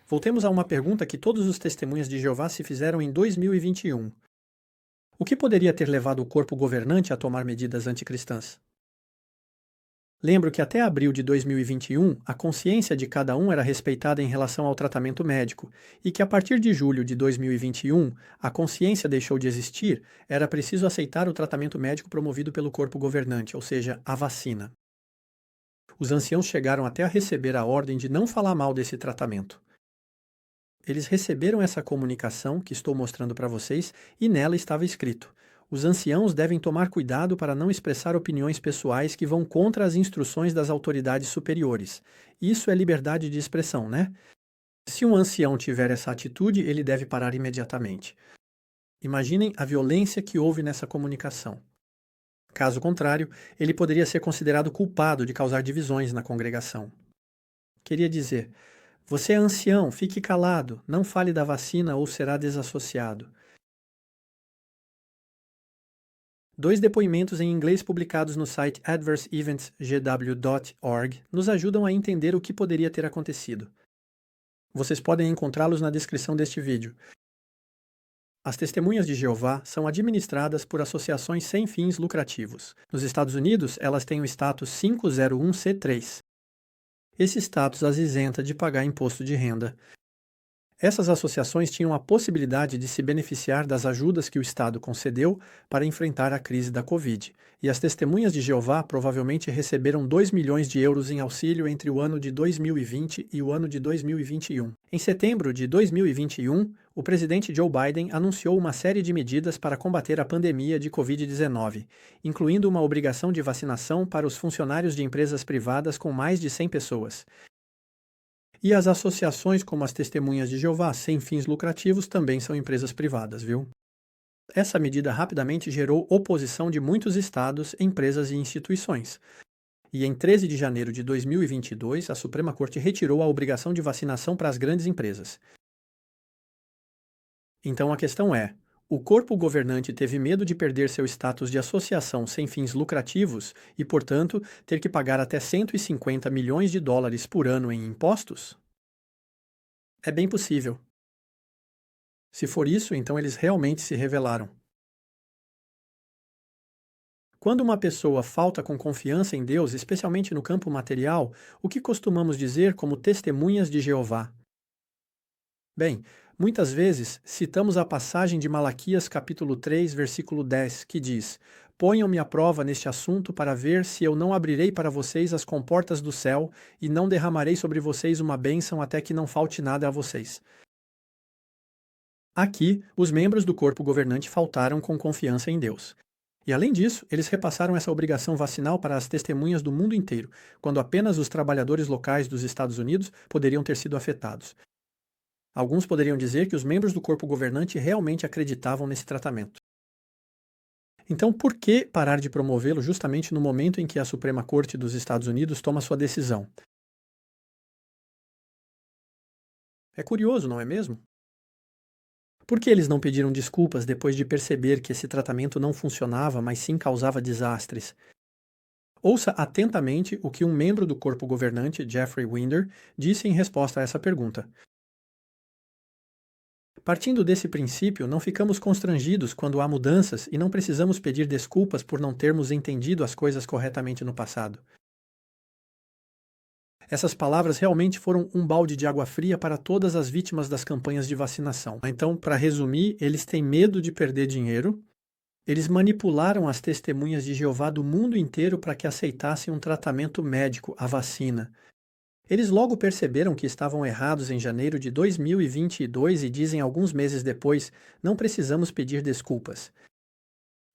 Voltemos a uma pergunta que todos os testemunhas de Jeová se fizeram em 2021. O que poderia ter levado o corpo governante a tomar medidas anticristãs? Lembro que até abril de 2021, a consciência de cada um era respeitada em relação ao tratamento médico, e que a partir de julho de 2021, a consciência deixou de existir, era preciso aceitar o tratamento médico promovido pelo corpo governante, ou seja, a vacina. Os anciãos chegaram até a receber a ordem de não falar mal desse tratamento. Eles receberam essa comunicação que estou mostrando para vocês e nela estava escrito: os anciãos devem tomar cuidado para não expressar opiniões pessoais que vão contra as instruções das autoridades superiores. Isso é liberdade de expressão, né? Se um ancião tiver essa atitude, ele deve parar imediatamente. Imaginem a violência que houve nessa comunicação. Caso contrário, ele poderia ser considerado culpado de causar divisões na congregação. Queria dizer: você é ancião, fique calado, não fale da vacina ou será desassociado. Dois depoimentos em inglês publicados no site adverseeventsgw.org nos ajudam a entender o que poderia ter acontecido. Vocês podem encontrá-los na descrição deste vídeo. As testemunhas de Jeová são administradas por associações sem fins lucrativos. Nos Estados Unidos, elas têm o status 501c3. Esse status as isenta de pagar imposto de renda. Essas associações tinham a possibilidade de se beneficiar das ajudas que o Estado concedeu para enfrentar a crise da Covid, e as testemunhas de Jeová provavelmente receberam 2 milhões de euros em auxílio entre o ano de 2020 e o ano de 2021. Em setembro de 2021, o presidente Joe Biden anunciou uma série de medidas para combater a pandemia de Covid-19, incluindo uma obrigação de vacinação para os funcionários de empresas privadas com mais de 100 pessoas. E as associações como as Testemunhas de Jeová sem fins lucrativos também são empresas privadas, viu? Essa medida rapidamente gerou oposição de muitos estados, empresas e instituições. E em 13 de janeiro de 2022, a Suprema Corte retirou a obrigação de vacinação para as grandes empresas. Então a questão é: o corpo governante teve medo de perder seu status de associação sem fins lucrativos e, portanto, ter que pagar até 150 milhões de dólares por ano em impostos? É bem possível. Se for isso, então eles realmente se rebelaram. Quando uma pessoa falta com confiança em Deus, especialmente no campo material, o que costumamos dizer como testemunhas de Jeová? Bem, muitas vezes citamos a passagem de Malaquias capítulo 3, versículo 10, que diz: Ponham-me à prova neste assunto para ver se eu não abrirei para vocês as comportas do céu e não derramarei sobre vocês uma bênção até que não falte nada a vocês. Aqui, os membros do corpo governante faltaram com confiança em Deus. E além disso, eles repassaram essa obrigação vacinal para as testemunhas do mundo inteiro, quando apenas os trabalhadores locais dos Estados Unidos poderiam ter sido afetados. Alguns poderiam dizer que os membros do corpo governante realmente acreditavam nesse tratamento. Então, por que parar de promovê-lo justamente no momento em que a Suprema Corte dos Estados Unidos toma sua decisão? É curioso, não é mesmo? Por que eles não pediram desculpas depois de perceber que esse tratamento não funcionava, mas sim causava desastres? Ouça atentamente o que um membro do corpo governante, Jeffrey Winder, disse em resposta a essa pergunta. Partindo desse princípio, não ficamos constrangidos quando há mudanças e não precisamos pedir desculpas por não termos entendido as coisas corretamente no passado. Essas palavras realmente foram um balde de água fria para todas as vítimas das campanhas de vacinação. Então, para resumir, eles têm medo de perder dinheiro, eles manipularam as testemunhas de Jeová do mundo inteiro para que aceitassem um tratamento médico, a vacina. Eles logo perceberam que estavam errados em janeiro de 2022 e dizem alguns meses depois: não precisamos pedir desculpas.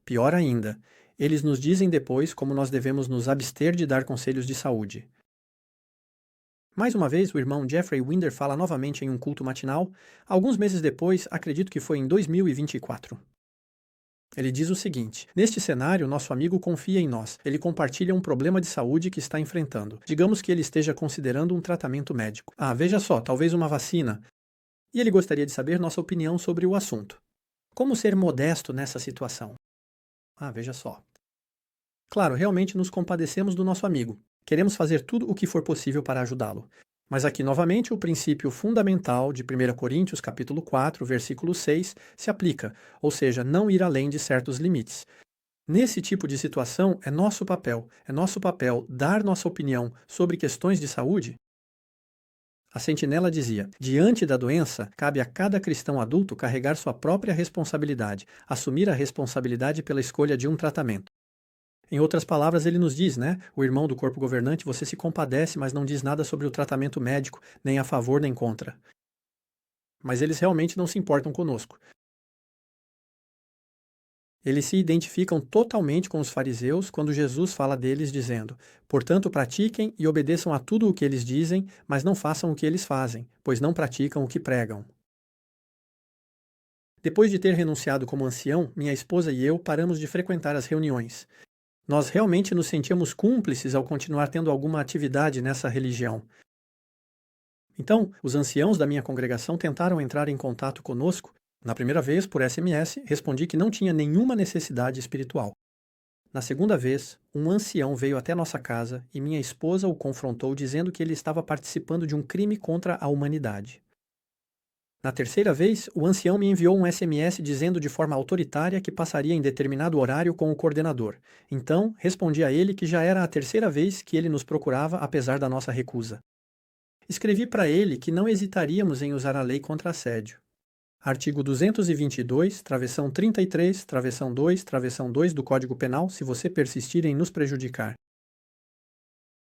Pior ainda, eles nos dizem depois como nós devemos nos abster de dar conselhos de saúde. Mais uma vez, o irmão Jeffrey Winder fala novamente em um culto matinal, alguns meses depois, acredito que foi em 2024. Ele diz o seguinte: neste cenário, nosso amigo confia em nós. Ele compartilha um problema de saúde que está enfrentando. Digamos que ele esteja considerando um tratamento médico. Veja só, talvez uma vacina. E ele gostaria de saber nossa opinião sobre o assunto. Como ser modesto nessa situação? Veja só. Claro, realmente nos compadecemos do nosso amigo. Queremos fazer tudo o que for possível para ajudá-lo. Mas aqui novamente o princípio fundamental de 1 Coríntios capítulo 4, versículo 6 se aplica, ou seja, não ir além de certos limites. Nesse tipo de situação é nosso papel dar nossa opinião sobre questões de saúde. A sentinela dizia: diante da doença, cabe a cada cristão adulto carregar sua própria responsabilidade, assumir a responsabilidade pela escolha de um tratamento. Em outras palavras, ele nos diz, o irmão do corpo governante, você se compadece, mas não diz nada sobre o tratamento médico, nem a favor nem contra. Mas eles realmente não se importam conosco. Eles se identificam totalmente com os fariseus quando Jesus fala deles dizendo: portanto, pratiquem e obedeçam a tudo o que eles dizem, mas não façam o que eles fazem, pois não praticam o que pregam. Depois de ter renunciado como ancião, minha esposa e eu paramos de frequentar as reuniões. Nós realmente nos sentíamos cúmplices ao continuar tendo alguma atividade nessa religião. Então, os anciãos da minha congregação tentaram entrar em contato conosco. Na primeira vez, por SMS, respondi que não tinha nenhuma necessidade espiritual. Na segunda vez, um ancião veio até nossa casa e minha esposa o confrontou dizendo que ele estava participando de um crime contra a humanidade. Na terceira vez, o ancião me enviou um SMS dizendo de forma autoritária que passaria em determinado horário com o coordenador. Então, respondi a ele que já era a terceira vez que ele nos procurava apesar da nossa recusa. Escrevi para ele que não hesitaríamos em usar a lei contra assédio. Artigo 222, travessão 33, travessão 2 do Código Penal, se você persistir em nos prejudicar.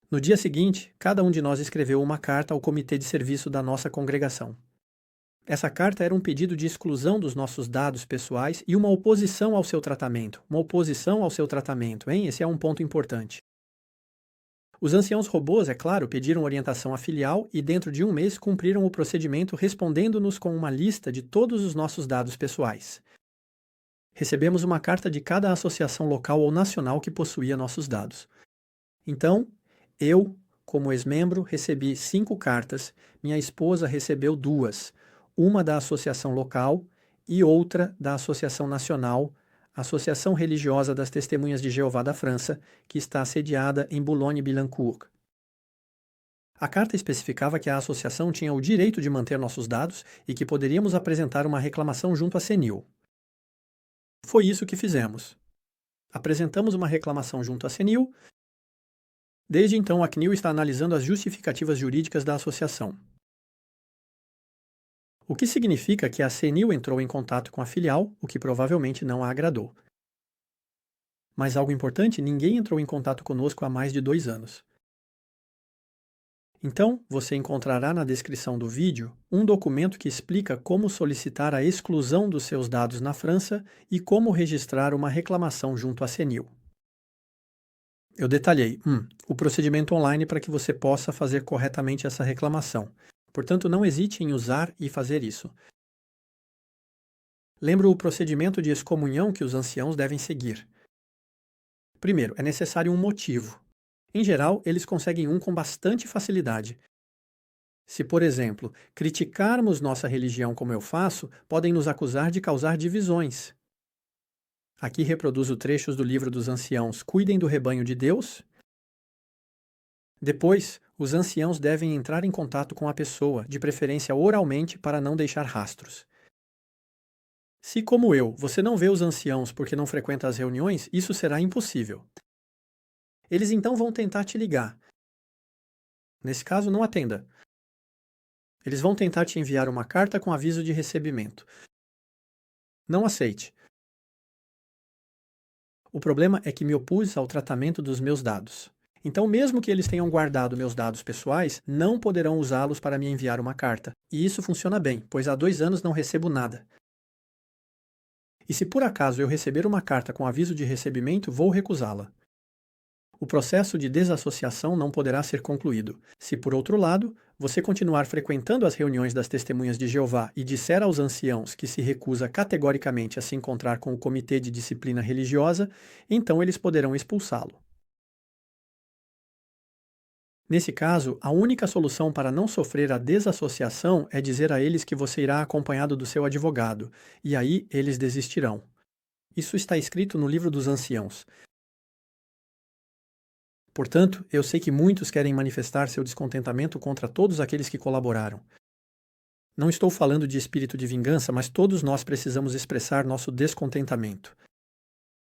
No dia seguinte, cada um de nós escreveu uma carta ao comitê de serviço da nossa congregação. Essa carta era um pedido de exclusão dos nossos dados pessoais e uma oposição ao seu tratamento. Esse é um ponto importante. Os anciãos robôs, é claro, pediram orientação à filial e dentro de um mês cumpriram o procedimento respondendo-nos com uma lista de todos os nossos dados pessoais. Recebemos uma carta de cada associação local ou nacional que possuía nossos dados. Então, eu, como ex-membro, recebi 5 cartas, minha esposa recebeu 2, uma da associação local e outra da Associação Nacional, Associação Religiosa das Testemunhas de Jeová da França, que está sediada em Boulogne-Billancourt. A carta especificava que a associação tinha o direito de manter nossos dados e que poderíamos apresentar uma reclamação junto à CNIL. Foi isso que fizemos. Apresentamos uma reclamação junto à CNIL. Desde então, a CNIL está analisando as justificativas jurídicas da associação. O que significa que a CNIL entrou em contato com a filial, o que provavelmente não a agradou. Mas algo importante, ninguém entrou em contato conosco há mais de 2 anos. Então, você encontrará na descrição do vídeo um documento que explica como solicitar a exclusão dos seus dados na França e como registrar uma reclamação junto à CNIL. Eu detalhei o procedimento online para que você possa fazer corretamente essa reclamação. Portanto, não hesite em usar e fazer isso. Lembra o procedimento de excomunhão que os anciãos devem seguir. Primeiro, é necessário um motivo. Em geral, eles conseguem um com bastante facilidade. Se, por exemplo, criticarmos nossa religião como eu faço, podem nos acusar de causar divisões. Aqui reproduzo trechos do livro dos anciãos Cuidem do Rebanho de Deus. Depois, os anciãos devem entrar em contato com a pessoa, de preferência oralmente, para não deixar rastros. Se, como eu, você não vê os anciãos porque não frequenta as reuniões, isso será impossível. Eles então vão tentar te ligar. Nesse caso, não atenda. Eles vão tentar te enviar uma carta com aviso de recebimento. Não aceite. O problema é que me opus ao tratamento dos meus dados. Então, mesmo que eles tenham guardado meus dados pessoais, não poderão usá-los para me enviar uma carta. E isso funciona bem, pois há 2 anos não recebo nada. E se por acaso eu receber uma carta com aviso de recebimento, vou recusá-la. O processo de desassociação não poderá ser concluído. Se, por outro lado, você continuar frequentando as reuniões das Testemunhas de Jeová e disser aos anciãos que se recusa categoricamente a se encontrar com o Comitê de Disciplina Religiosa, então eles poderão expulsá-lo. Nesse caso, a única solução para não sofrer a desassociação é dizer a eles que você irá acompanhado do seu advogado, e aí eles desistirão. Isso está escrito no livro dos anciãos. Portanto, eu sei que muitos querem manifestar seu descontentamento contra todos aqueles que colaboraram. Não estou falando de espírito de vingança, mas todos nós precisamos expressar nosso descontentamento.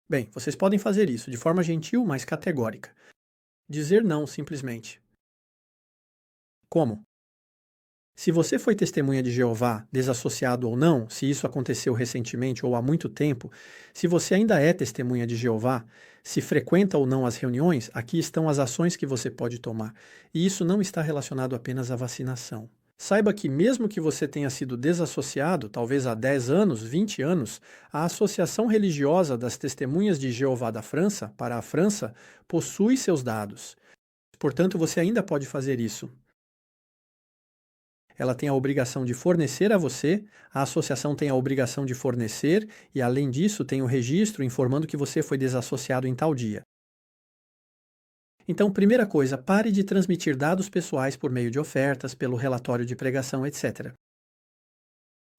Bem, vocês podem fazer isso de forma gentil, mas categórica. Dizer não, simplesmente. Como? Se você foi testemunha de Jeová, desassociado ou não, se isso aconteceu recentemente ou há muito tempo, se você ainda é testemunha de Jeová, se frequenta ou não as reuniões, aqui estão as ações que você pode tomar. E isso não está relacionado apenas à vacinação. Saiba que, mesmo que você tenha sido desassociado, talvez há 10 anos, 20 anos, a Associação Religiosa das Testemunhas de Jeová da França, para a França, possui seus dados. Portanto, você ainda pode fazer isso. Ela tem a obrigação de fornecer a você, a associação tem a obrigação de fornecer e, além disso, tem o registro informando que você foi desassociado em tal dia. Então, primeira coisa, pare de transmitir dados pessoais por meio de ofertas, pelo relatório de pregação, etc.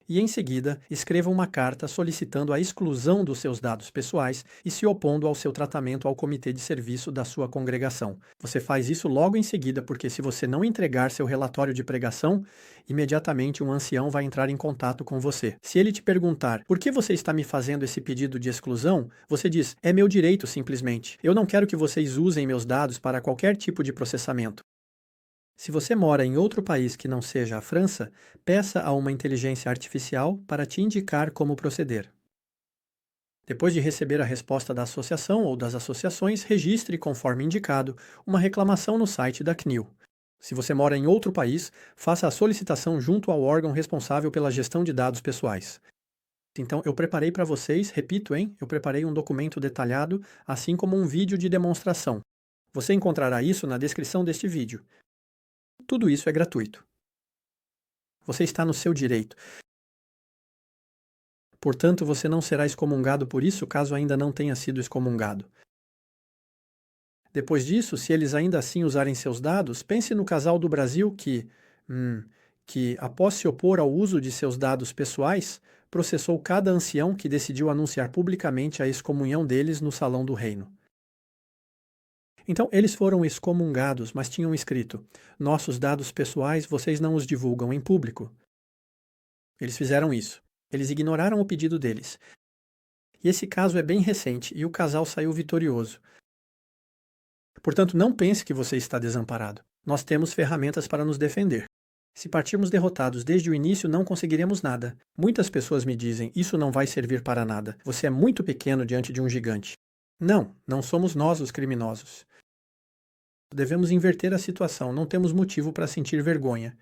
E, em seguida, escreva uma carta solicitando a exclusão dos seus dados pessoais e se opondo ao seu tratamento ao comitê de serviço da sua congregação. Você faz isso logo em seguida, porque se você não entregar seu relatório de pregação, imediatamente um ancião vai entrar em contato com você. Se ele te perguntar, por que você está me fazendo esse pedido de exclusão, você diz, é meu direito simplesmente. Eu não quero que vocês usem meus dados para qualquer tipo de processamento. Se você mora em outro país que não seja a França, peça a uma inteligência artificial para te indicar como proceder. Depois de receber a resposta da associação ou das associações, registre, conforme indicado, uma reclamação no site da CNIL. Se você mora em outro país, faça a solicitação junto ao órgão responsável pela gestão de dados pessoais. Então, eu preparei para vocês, repito, eu preparei um documento detalhado, assim como um vídeo de demonstração. Você encontrará isso na descrição deste vídeo. Tudo isso é gratuito. Você está no seu direito. Portanto, você não será excomungado por isso caso ainda não tenha sido excomungado. Depois disso, se eles ainda assim usarem seus dados, pense no casal do Brasil que, após se opor ao uso de seus dados pessoais, processou cada ancião que decidiu anunciar publicamente a excomunhão deles no salão do reino. Então, eles foram excomungados, mas tinham escrito: nossos dados pessoais vocês não os divulgam em público. Eles fizeram isso. Eles ignoraram o pedido deles. E esse caso é bem recente e o casal saiu vitorioso. Portanto, não pense que você está desamparado. Nós temos ferramentas para nos defender. Se partirmos derrotados desde o início, não conseguiremos nada. Muitas pessoas me dizem: isso não vai servir para nada. Você é muito pequeno diante de um gigante. Não, não somos nós os criminosos. Devemos inverter a situação, não temos motivo para sentir vergonha.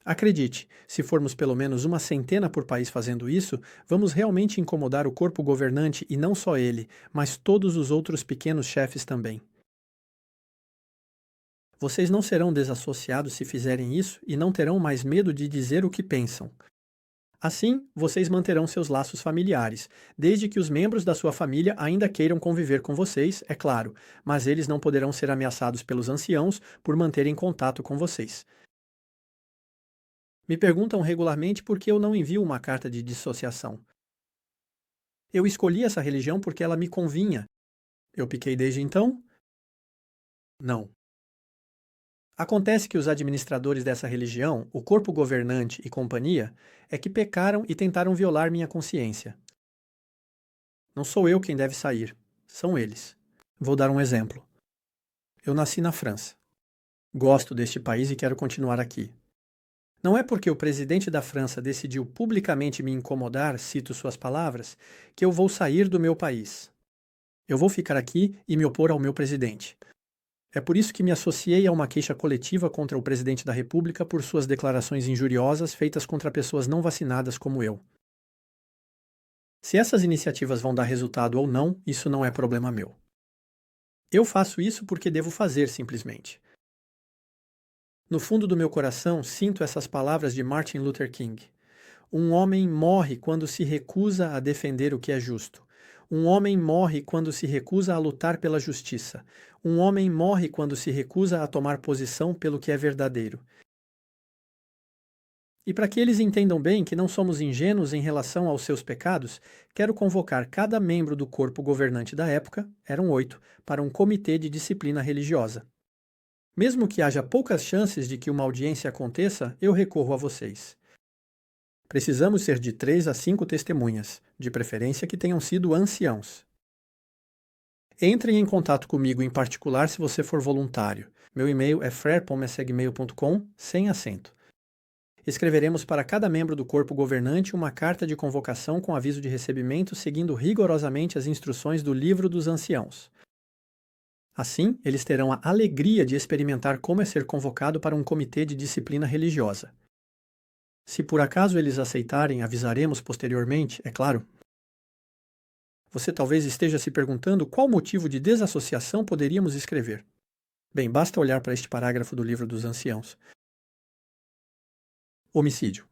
Acredite, se formos pelo menos uma centena por país fazendo isso, vamos realmente incomodar o corpo governante e não só ele, mas todos os outros pequenos chefes também. Vocês não serão desassociados se fizerem isso e não terão mais medo de dizer o que pensam. Assim, vocês manterão seus laços familiares, desde que os membros da sua família ainda queiram conviver com vocês, é claro, mas eles não poderão ser ameaçados pelos anciãos por manterem contato com vocês. Me perguntam regularmente por que eu não envio uma carta de dissociação. Eu escolhi essa religião porque ela me convinha. Eu piquei desde então? Não. Acontece que os administradores dessa religião, o corpo governante e companhia, é que pecaram e tentaram violar minha consciência. Não sou eu quem deve sair, são eles. Vou dar um exemplo. Eu nasci na França. Gosto deste país e quero continuar aqui. Não é porque o presidente da França decidiu publicamente me incomodar, cito suas palavras, que eu vou sair do meu país. Eu vou ficar aqui e me opor ao meu presidente. É por isso que me associei a uma queixa coletiva contra o presidente da República por suas declarações injuriosas feitas contra pessoas não vacinadas como eu. Se essas iniciativas vão dar resultado ou não, isso não é problema meu. Eu faço isso porque devo fazer, simplesmente. No fundo do meu coração, sinto essas palavras de Martin Luther King. Um homem morre quando se recusa a defender o que é justo. Um homem morre quando se recusa a lutar pela justiça. Um homem morre quando se recusa a tomar posição pelo que é verdadeiro. E para que eles entendam bem que não somos ingênuos em relação aos seus pecados, quero convocar cada membro do corpo governante da época, eram 8, para um comitê de disciplina religiosa. Mesmo que haja poucas chances de que uma audiência aconteça, eu recorro a vocês. Precisamos ser de 3 a 5 testemunhas, de preferência que tenham sido anciãos. Entre em contato comigo em particular se você for voluntário. Meu e-mail é frere.messegmail.com, sem acento. Escreveremos para cada membro do corpo governante uma carta de convocação com aviso de recebimento seguindo rigorosamente as instruções do Livro dos Anciãos. Assim, eles terão a alegria de experimentar como é ser convocado para um comitê de disciplina religiosa. Se por acaso eles aceitarem, avisaremos posteriormente, é claro. Você talvez esteja se perguntando qual motivo de desassociação poderíamos escrever. Bem, basta olhar para este parágrafo do Livro dos Anciãos. Homicídio.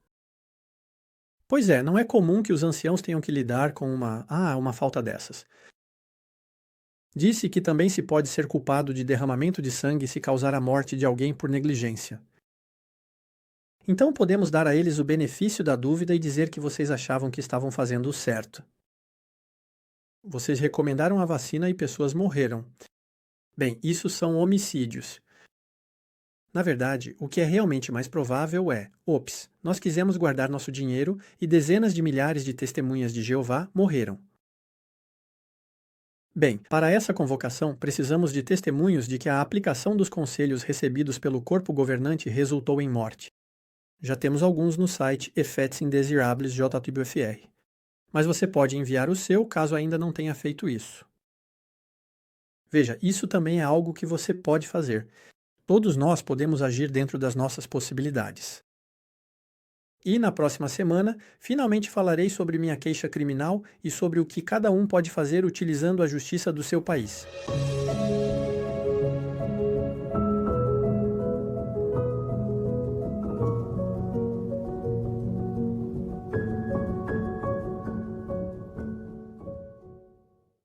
Pois é, não é comum que os anciãos tenham que lidar com uma falta dessas. Disse que também se pode ser culpado de derramamento de sangue se causar a morte de alguém por negligência. Então podemos dar a eles o benefício da dúvida e dizer que vocês achavam que estavam fazendo o certo. Vocês recomendaram a vacina e pessoas morreram. Bem, isso são homicídios. Na verdade, o que é realmente mais provável é: ops, nós quisemos guardar nosso dinheiro e dezenas de milhares de testemunhas de Jeová morreram. Bem, para essa convocação, precisamos de testemunhos de que a aplicação dos conselhos recebidos pelo corpo governante resultou em morte. Já temos alguns no site Effets Indesirables JWFR. Mas você pode enviar o seu caso ainda não tenha feito isso. Veja, isso também é algo que você pode fazer. Todos nós podemos agir dentro das nossas possibilidades. E na próxima semana, finalmente falarei sobre minha queixa criminal e sobre o que cada um pode fazer utilizando a justiça do seu país.